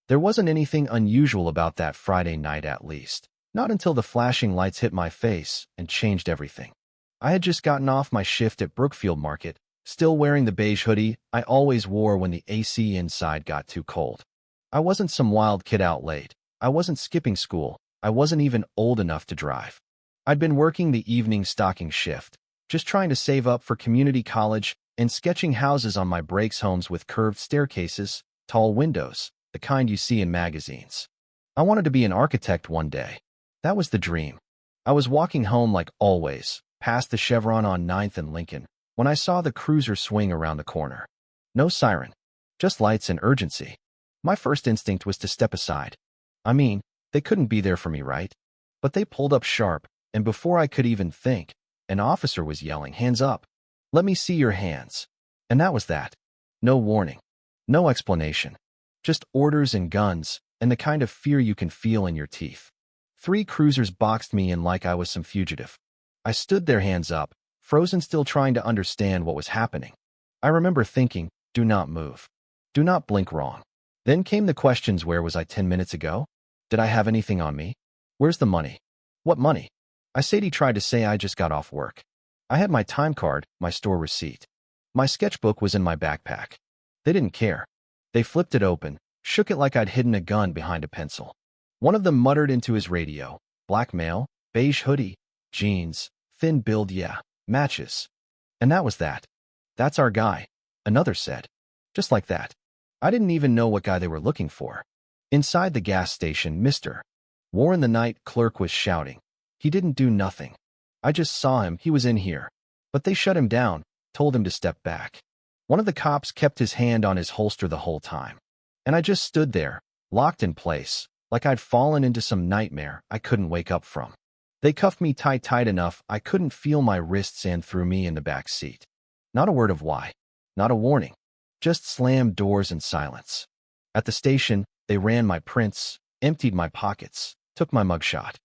There wasn't anything unusual about that Friday night, at least. Not until the flashing lights hit my face and changed everything. I had just gotten off my shift at Brookfield Market, still wearing the beige hoodie I always wore when the AC inside got too cold. I wasn't some wild kid out late. I wasn't skipping school. I wasn't even old enough to drive. I'd been working the evening stocking shift, just trying to save up for community college and sketching houses on my breaks, homes with curved staircases, tall windows, the kind you see in magazines. I wanted to be an architect one day. That was the dream. I was walking home like always, past the Chevron on 9th and Lincoln, when I saw the cruiser swing around the corner. No siren, just lights and urgency. My first instinct was to step aside. I mean, they couldn't be there for me, right? But they pulled up sharp, and before I could even think, an officer was yelling, "Hands up! Let me see your hands." And that was that. No warning. No explanation. Just orders and guns, and the kind of fear you can feel in your teeth. 3 cruisers boxed me in like I was some fugitive. I stood there, hands up, frozen, still trying to understand what was happening. I remember thinking, do not move. Do not blink wrong. Then came the questions. Where was I 10 minutes ago? Did I have anything on me? Where's the money? What money? I said. He tried to say I just got off work. I had my time card, my store receipt. My sketchbook was in my backpack. They didn't care. They flipped it open, shook it like I'd hidden a gun behind a pencil. One of them muttered into his radio, "Black male, beige hoodie, jeans, thin build, yeah, matches." And that was that. "That's our guy," another said. Just like that. I didn't even know what guy they were looking for. Inside the gas station, Mr. Warren, the night clerk, was shouting. He didn't do nothing. I just saw him. He was in here. But they shut him down, told him to step back. One of the cops kept his hand on his holster the whole time. And I just stood there, locked in place, like I'd fallen into some nightmare I couldn't wake up from. They cuffed me tight enough I couldn't feel my wrists and threw me in the back seat. Not a word of why. Not a warning. Just slammed doors and silence. At the station, they ran my prints, emptied my pockets, took my mugshot.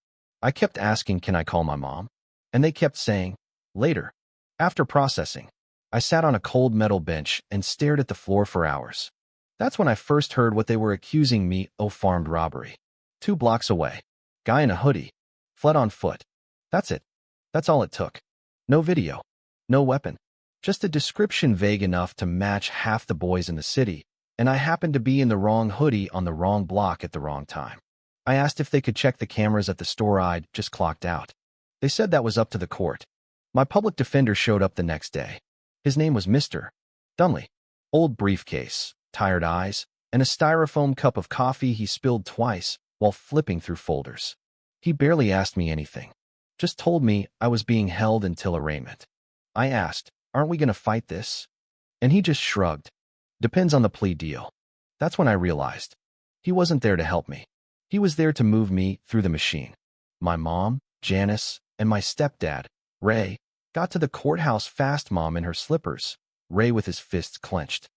I kept asking, "Can I call my mom?" And they kept saying, "Later." After processing, I sat on a cold metal bench and stared at the floor for hours. That's when I first heard what they were accusing me of: armed robbery. 2 blocks away. Guy in a hoodie. Fled on foot. That's it. That's all it took. No video. No weapon. Just a description vague enough to match half the boys in the city, and I happened to be in the wrong hoodie on the wrong block at the wrong time. I asked if they could check the cameras at the store I'd just clocked out. They said that was up to the court. My public defender showed up the next day. His name was Mr. Dunley. Old briefcase, tired eyes, and a styrofoam cup of coffee he spilled twice while flipping through folders. He barely asked me anything. Just told me I was being held until arraignment. I asked, "Aren't we going to fight this?" And he just shrugged. "Depends on the plea deal." That's when I realized. He wasn't there to help me. He was there to move me through the machine. My mom, Janice, and my stepdad, Ray, got to the courthouse fast. Mom in her slippers, Ray with his fists clenched.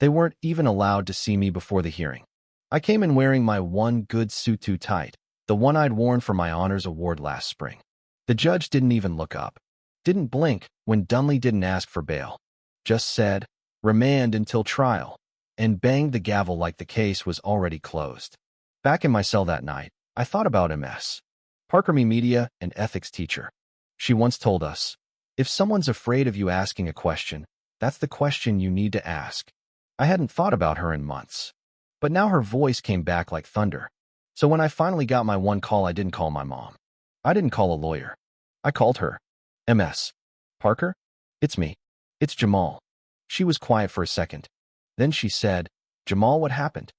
They weren't even allowed to see me before the hearing. I came in wearing my one good suit, too tight, the one I'd worn for my honors award last spring. The judge didn't even look up. Didn't blink when Dunley didn't ask for bail. Just said, "Remand until trial," and banged the gavel like the case was already closed. Back in my cell that night, I thought about Ms. Parker, me media and ethics teacher. She once told us, if someone's afraid of you asking a question, that's the question you need to ask. I hadn't thought about her in months. But now her voice came back like thunder. So when I finally got my one call, I didn't call my mom. I didn't call a lawyer. I called her. "Ms. Parker? It's me. It's Jamal." She was quiet for a second. Then she said, "Jamal, what happened?"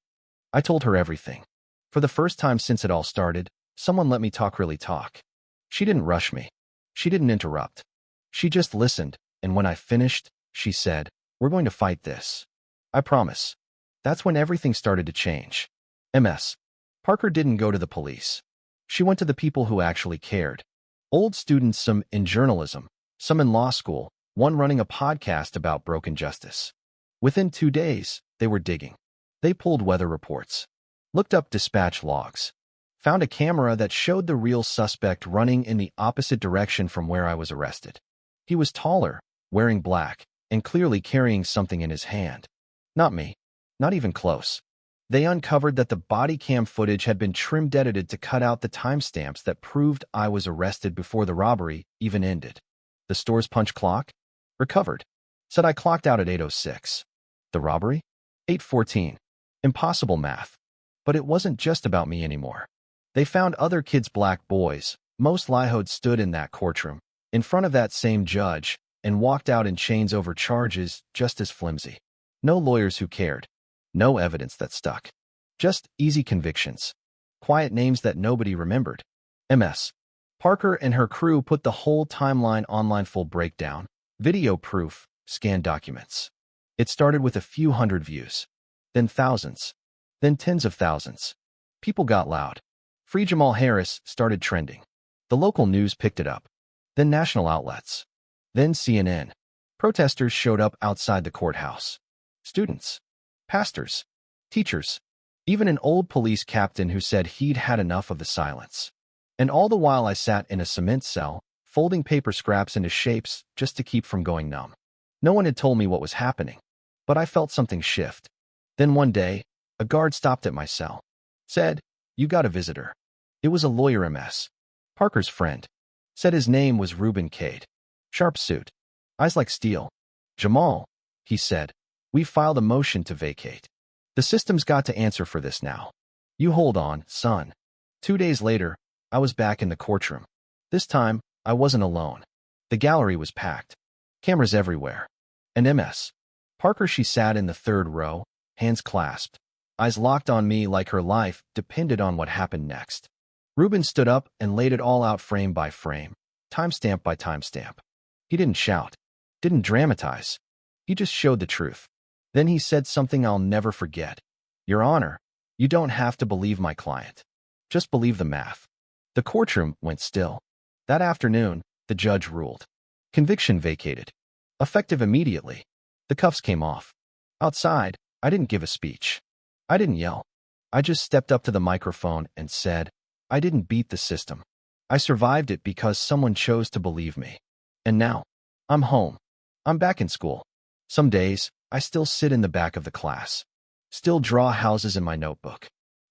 I told her everything. For the first time since it all started, someone let me talk, really talk. She didn't rush me. She didn't interrupt. She just listened, and when I finished, she said, "We're going to fight this. I promise." That's when everything started to change. Ms. Parker didn't go to the police. She went to the people who actually cared. Old students, some in journalism, some in law school, one running a podcast about broken justice. Within 2 days, they were digging. They pulled weather reports, looked up dispatch logs, found a camera that showed the real suspect running in the opposite direction from where I was arrested. He was taller, wearing black, and clearly carrying something in his hand. Not me. Not even close. They uncovered that the body cam footage had been trimmed edited to cut out the timestamps that proved I was arrested before the robbery even ended. The store's punch clock? Recovered. Said I clocked out at 8:06. The robbery? 8:14. Impossible math. But it wasn't just about me anymore. They found other kids, black boys. Most liehoed stood in that courtroom, in front of that same judge, and walked out in chains over charges just as flimsy. No lawyers who cared. No evidence that stuck. Just easy convictions. Quiet names that nobody remembered. MS. Parker and her crew put the whole timeline online, full breakdown, video proof, scanned documents. It started with a few hundred views. Then thousands. Then tens of thousands. People got loud. Free Jamal Harris started trending. The local news picked it up. Then national outlets. Then CNN. Protesters showed up outside the courthouse. Students. Pastors. Teachers. Even an old police captain who said he'd had enough of the silence. And all the while I sat in a cement cell, folding paper scraps into shapes just to keep from going numb. No one had told me what was happening, but I felt something shift. Then one day, a guard stopped at my cell. Said, "You got a visitor." It was a lawyer, MS. Parker's friend. Said his name was Reuben Cade. Sharp suit. Eyes like steel. "Jamal," he said, "we filed a motion to vacate. The system's got to answer for this now. You hold on, son." 2 days later, I was back in the courtroom. This time, I wasn't alone. The gallery was packed. Cameras everywhere. And MS. Parker, she sat in the third row, hands clasped, eyes locked on me like her life depended on what happened next. Reuben stood up and laid it all out, frame by frame, timestamp by timestamp. He didn't shout, didn't dramatize. He just showed the truth. Then he said something I'll never forget. "Your Honor, you don't have to believe my client. Just believe the math." The courtroom went still. That afternoon, the judge ruled. Conviction vacated. Effective immediately. The cuffs came off. Outside, I didn't give a speech. I didn't yell. I just stepped up to the microphone and said, "I didn't beat the system. I survived it because someone chose to believe me. And now, I'm home. I'm back in school. Some days, I still sit in the back of the class. Still draw houses in my notebook.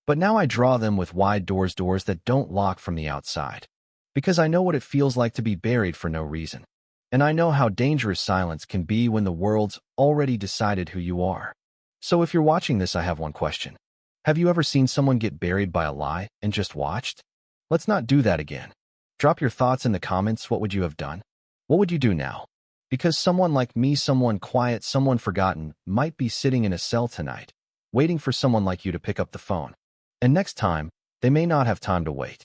But now I draw them with wide doors that don't lock from the outside. Because I know what it feels like to be buried for no reason. And I know how dangerous silence can be when the world's already decided who you are. So if you're watching this, I have one question. Have you ever seen someone get buried by a lie and just watched? Let's not do that again. Drop your thoughts in the comments. What would you have done? What would you do now? Because someone like me, someone quiet, someone forgotten, might be sitting in a cell tonight, waiting for someone like you to pick up the phone. And next time, they may not have time to wait.